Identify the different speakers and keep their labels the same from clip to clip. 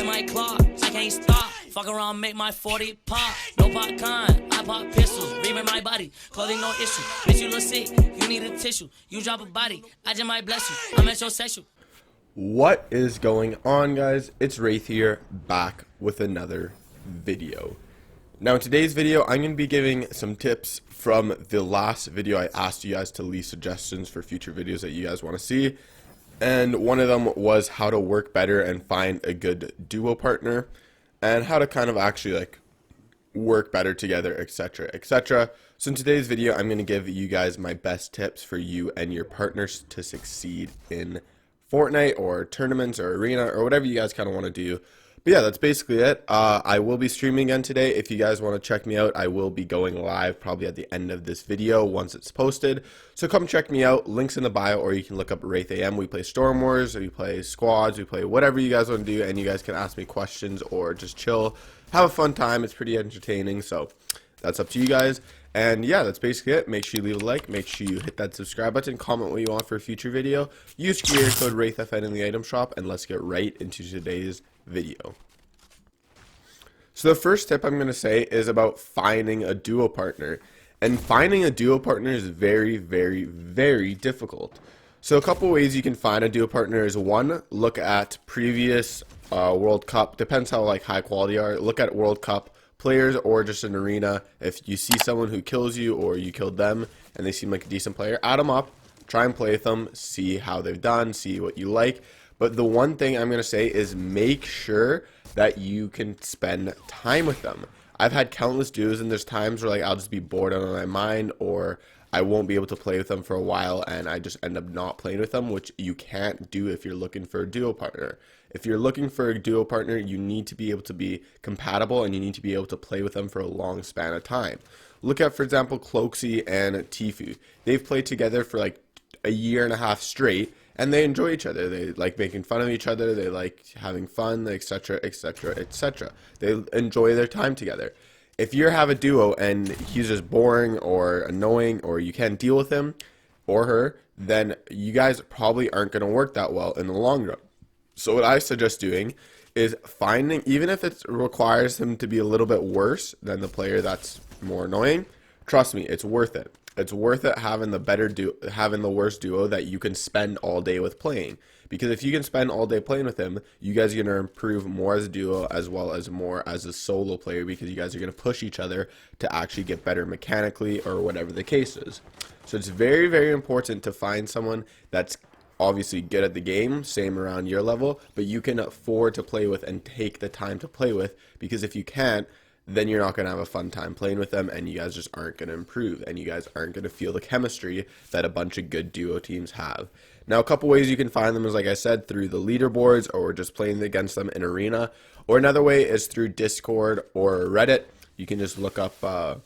Speaker 1: in my clock, I can't stop. Fuck around, make my 40 pop. No popcorn, I pop pistols. Reaming my body, clothing no issue. Bitch, you look sick, you need a tissue. You drop a body, I just might bless you. I'm metrosexual.
Speaker 2: What is going on, guys? It's Wraith here, back with another video. Now, in today's video, I'm going to be giving some tips from the last video. I asked you guys to leave suggestions for future videos that you guys want to see. And one of them was how to work better and find a good duo partner. And how to kind of actually like work better together, etc., etc. So in today's video, I'm going to give you guys my best tips for you and your partners to succeed in Fortnite or tournaments or arena or whatever you guys kind of want to do. But yeah, that's basically it. I will be streaming again today. If you guys want to check me out, I will be going live probably at the end of this video once it's posted. So come check me out. Links in the bio, or you can look up WraithFN. We play Storm Wars, we play squads, we play whatever you guys want to do, and you guys can ask me questions or just chill. Have a fun time. It's pretty entertaining, so that's up to you guys. And yeah, that's basically it. Make sure you leave a like, make sure you hit that subscribe button, comment what you want for a future video, use creator code WraithFN in the item shop, and let's get right into today's video. So the first tip I'm going to say is about finding a duo partner. And finding a duo partner is very, very, very difficult. So a couple ways you can find a duo partner is, one, look at previous World Cup, depends how like high quality you are, look at World Cup players or just an arena. If you see someone who kills you or you killed them and they seem like a decent player, add them up, try and play with them, see how they've done, see what you like. But the one thing I'm going to say is make sure that you can spend time with them. I've had countless duos, and there's times where like I'll just be bored out of my mind, or I won't be able to play with them for a while and I just end up not playing with them, which you can't do if you're looking for a duo partner. If you're looking for a duo partner, you need to be able to be compatible and you need to be able to play with them for a long span of time. Look at, for example, Cloaksy and Tfue. They've played together for like a year and a half straight, and they enjoy each other. They like making fun of each other. They like having fun, etc., etc., etc. They enjoy their time together. If you have a duo and he's just boring or annoying, or you can't deal with him or her, then you guys probably aren't going to work that well in the long run. So what I suggest doing is finding, even if it requires him to be a little bit worse than the player that's more annoying, trust me, it's worth it. It's worth it having the worst duo that you can spend all day with playing. Because if you can spend all day playing with him, you guys are going to improve more as a duo as well as more as a solo player, because you guys are going to push each other to actually get better mechanically or whatever the case is. So it's very, very important to find someone that's obviously good at the game, same around your level, but you can afford to play with and take the time to play with, because if you can't, then you're not going to have a fun time playing with them, and you guys just aren't going to improve, and you guys aren't going to feel the chemistry that a bunch of good duo teams have. Now, a couple ways you can find them is, like I said, through the leaderboards or just playing against them in arena, or another way is through Discord or Reddit. You can just look up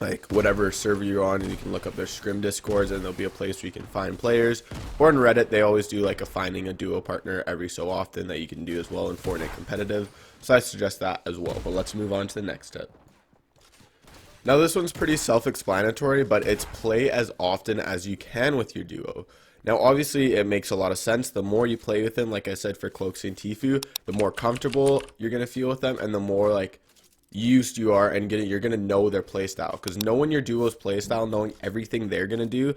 Speaker 2: like whatever server you're on, and you can look up their scrim discords, and there'll be a place where you can find players. Or on Reddit, they always do like a finding a duo partner every so often that you can do as well in Fortnite competitive. So I suggest that as well. But let's move on to the next tip. Now this one's pretty self-explanatory, but it's play as often as you can with your duo. Now obviously it makes a lot of sense. The more you play with them, like I said for Cloaksy and Tfue, the more comfortable you're going to feel with them, and the more like used you are, and you're going to know their playstyle. Because knowing your duo's playstyle, knowing everything they're going to do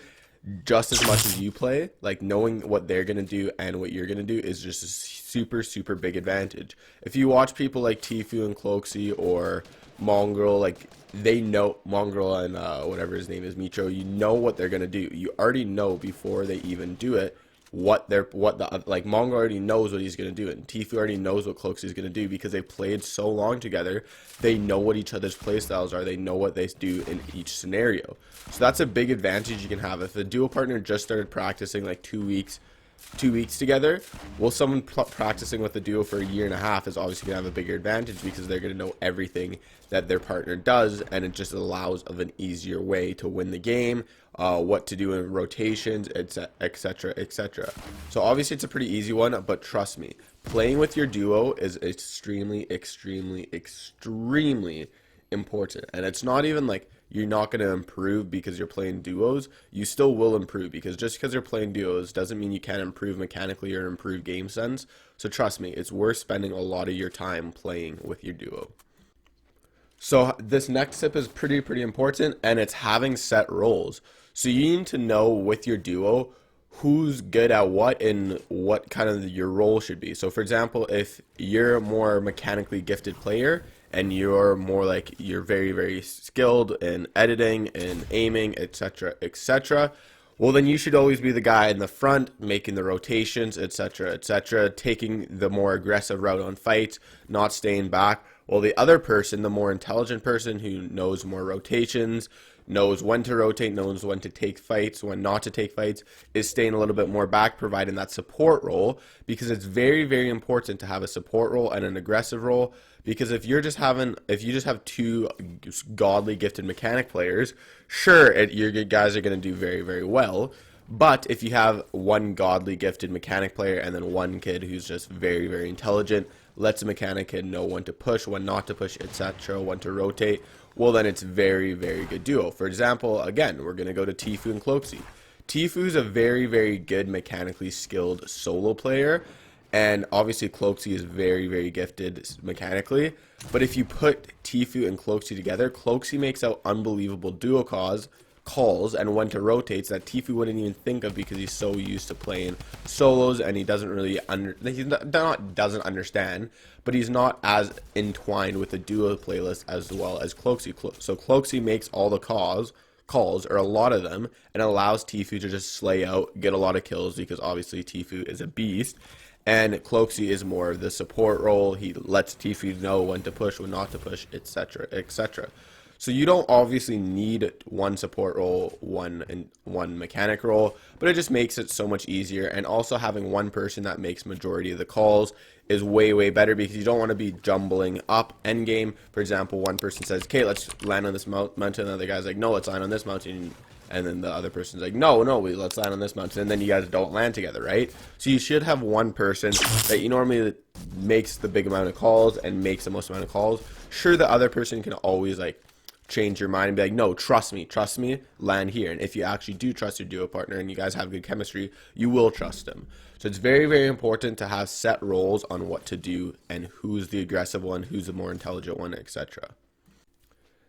Speaker 2: just as much as you play, like knowing what they're going to do and what you're going to do, is just a super, super big advantage. If you watch people like Tfue and Cloaksy or Mongrel, like they know, Mongrel and whatever his name is, Micho, you know what they're going to do. You already know before they even do it like Mongrel already knows what he's going to do, and Tfue already knows what Cloaksy is going to do, because they played so long together. They know what each other's playstyles are. They know what they do in each scenario. So that's a big advantage you can have. If a duo partner just started practicing like 2 weeks together, well, someone practicing with a duo for a year and a half is obviously going to have a bigger advantage, because they're going to know everything that their partner does, and it just allows of an easier way to win the game, what to do in rotations, etc., etc. So obviously it's a pretty easy one, but trust me, playing with your duo is extremely, extremely, extremely important. And it's not even like you're not going to improve because you're playing duos. You still will improve, because just because you're playing duos doesn't mean you can't improve mechanically or improve game sense. So trust me, it's worth spending a lot of your time playing with your duo. So this next tip is pretty important, and it's having set roles. So you need to know with your duo who's good at what and what kind of your role should be. So for example, if you're a more mechanically gifted player and you're more like you're very skilled in editing and aiming, etc., well then you should always be the guy in the front making the rotations, etc., taking the more aggressive route on fights, not staying back. Well, the other person, the more intelligent person who knows more rotations, knows when to rotate, knows when to take fights, when not to take fights, is staying a little bit more back, providing that support role, because it's very important to have a support role and an aggressive role. Because if you just have two godly gifted mechanic players, sure, your guys are going to do very well. But if you have one godly gifted mechanic player and then one kid who's just very intelligent, lets the mechanic kid know when to push, when not to push, etc., when to rotate, well then it's very good duo. For example, again, we're going to go to Tfue and Cloakzy. Tfue's a very good mechanically skilled solo player, and obviously Cloakzy is very gifted mechanically. But if you put Tfue and Cloakzy together, Cloakzy makes out unbelievable duo calls and when to rotates that Tfue wouldn't even think of, because he's so used to playing solos, and he doesn't really doesn't understand, but he's not as entwined with the duo playlist as well as Cloakzy. So Cloakzy makes all the calls, or a lot of them, and allows Tfue to just slay out, get a lot of kills, because obviously Tfue is a beast. And Cloakzy is more of the support role. He lets Tfue know when to push, when not to push, etc. So you don't obviously need one support role, one mechanic role, but it just makes it so much easier. And also having one person that makes majority of the calls is way better, because you don't want to be jumbling up end game. For example, one person says, okay, let's land on this mountain, and the other guy's like, no, let's land on this mountain. And then the other person's like, no, let's land on this mountain. And then you guys don't land together, right? So you should have one person that you normally makes the big amount of calls and makes the most amount of calls. Sure, the other person can always like change your mind and be like, no, trust me, land here. And if you actually do trust your duo partner and you guys have good chemistry, you will trust them. So it's very important to have set roles on what to do and who's the aggressive one, who's the more intelligent one, etc.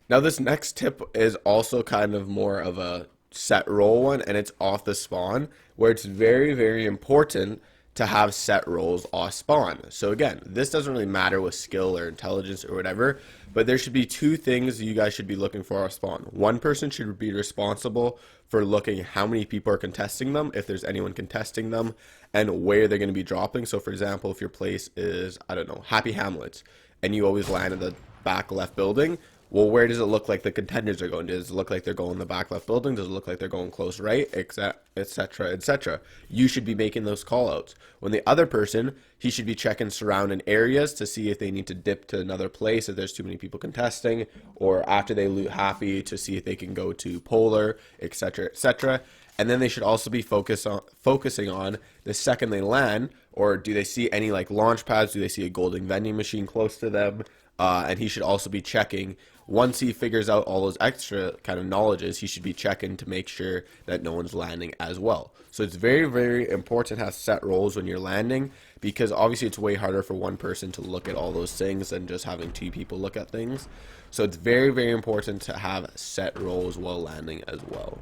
Speaker 2: Now this next tip is also kind of more of a set role one, and it's off the spawn, where it's very important to have set roles off spawn. So again, this doesn't really matter with skill or intelligence or whatever, but there should be two things you guys should be looking for off spawn. One person should be responsible for looking how many people are contesting them, if there's anyone contesting them, and where they're going to be dropping. So for example, if your place is, I don't know, Happy Hamlets, and you always land in the back left building, well, where does it look like the contenders are going? Does it look like they're going the back left building? Does it look like they're going close right? Etc. You should be making those call outs. When the other person, he should be checking surrounding areas to see if they need to dip to another place if there's too many people contesting, or after they loot Happy to see if they can go to Polar, etc. And then they should also be focusing on the second they land, or do they see any like launch pads? Do they see a golden vending machine close to them? And he should also be checking, once he figures out all those extra kind of knowledges, he should be checking to make sure that no one's landing as well. So it's very important to have set roles when you're landing, because obviously it's way harder for one person to look at all those things than just having two people look at things. So it's very important to have set roles while landing as well.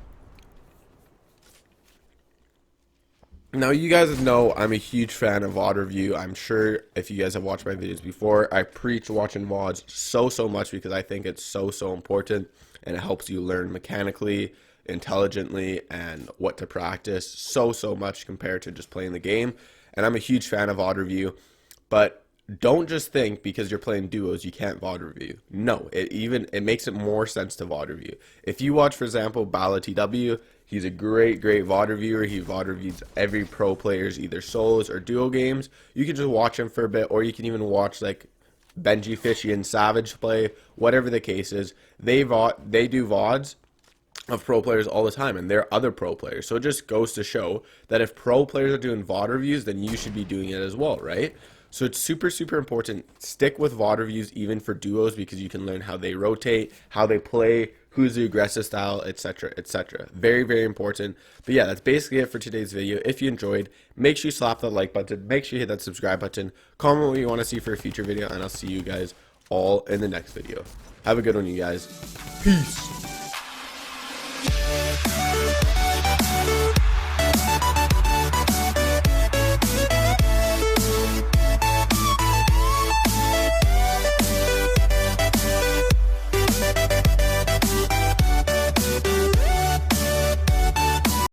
Speaker 2: Now, you guys know I'm a huge fan of VOD review. I'm sure if you guys have watched my videos before, I preach watching VODs so much, because I think it's so important, and it helps you learn mechanically, intelligently, and what to practice so much compared to just playing the game. And I'm a huge fan of VOD review, but don't just think because you're playing duos you can't VOD review. No, it makes it more sense to VOD review. If you watch, for example, Bala TW, he's a great VOD reviewer. He VOD reviews every pro player's either solos or duo games. You can just watch him for a bit, or you can even watch like Benji Fishy and Savage play, whatever the case is. They do VODs of pro players all the time, and they're other pro players. So it just goes to show that if pro players are doing VOD reviews, then you should be doing it as well, right? So it's super important. Stick with VOD reviews even for duos, because you can learn how they rotate, how they play, who's the aggressive style, etc, etc. Very important. But yeah, that's basically it for today's video. If you enjoyed, make sure you slap that like button, make sure you hit that subscribe button, comment what you want to see for a future video, and I'll see you guys all in the next video. Have a good one, you guys. Peace.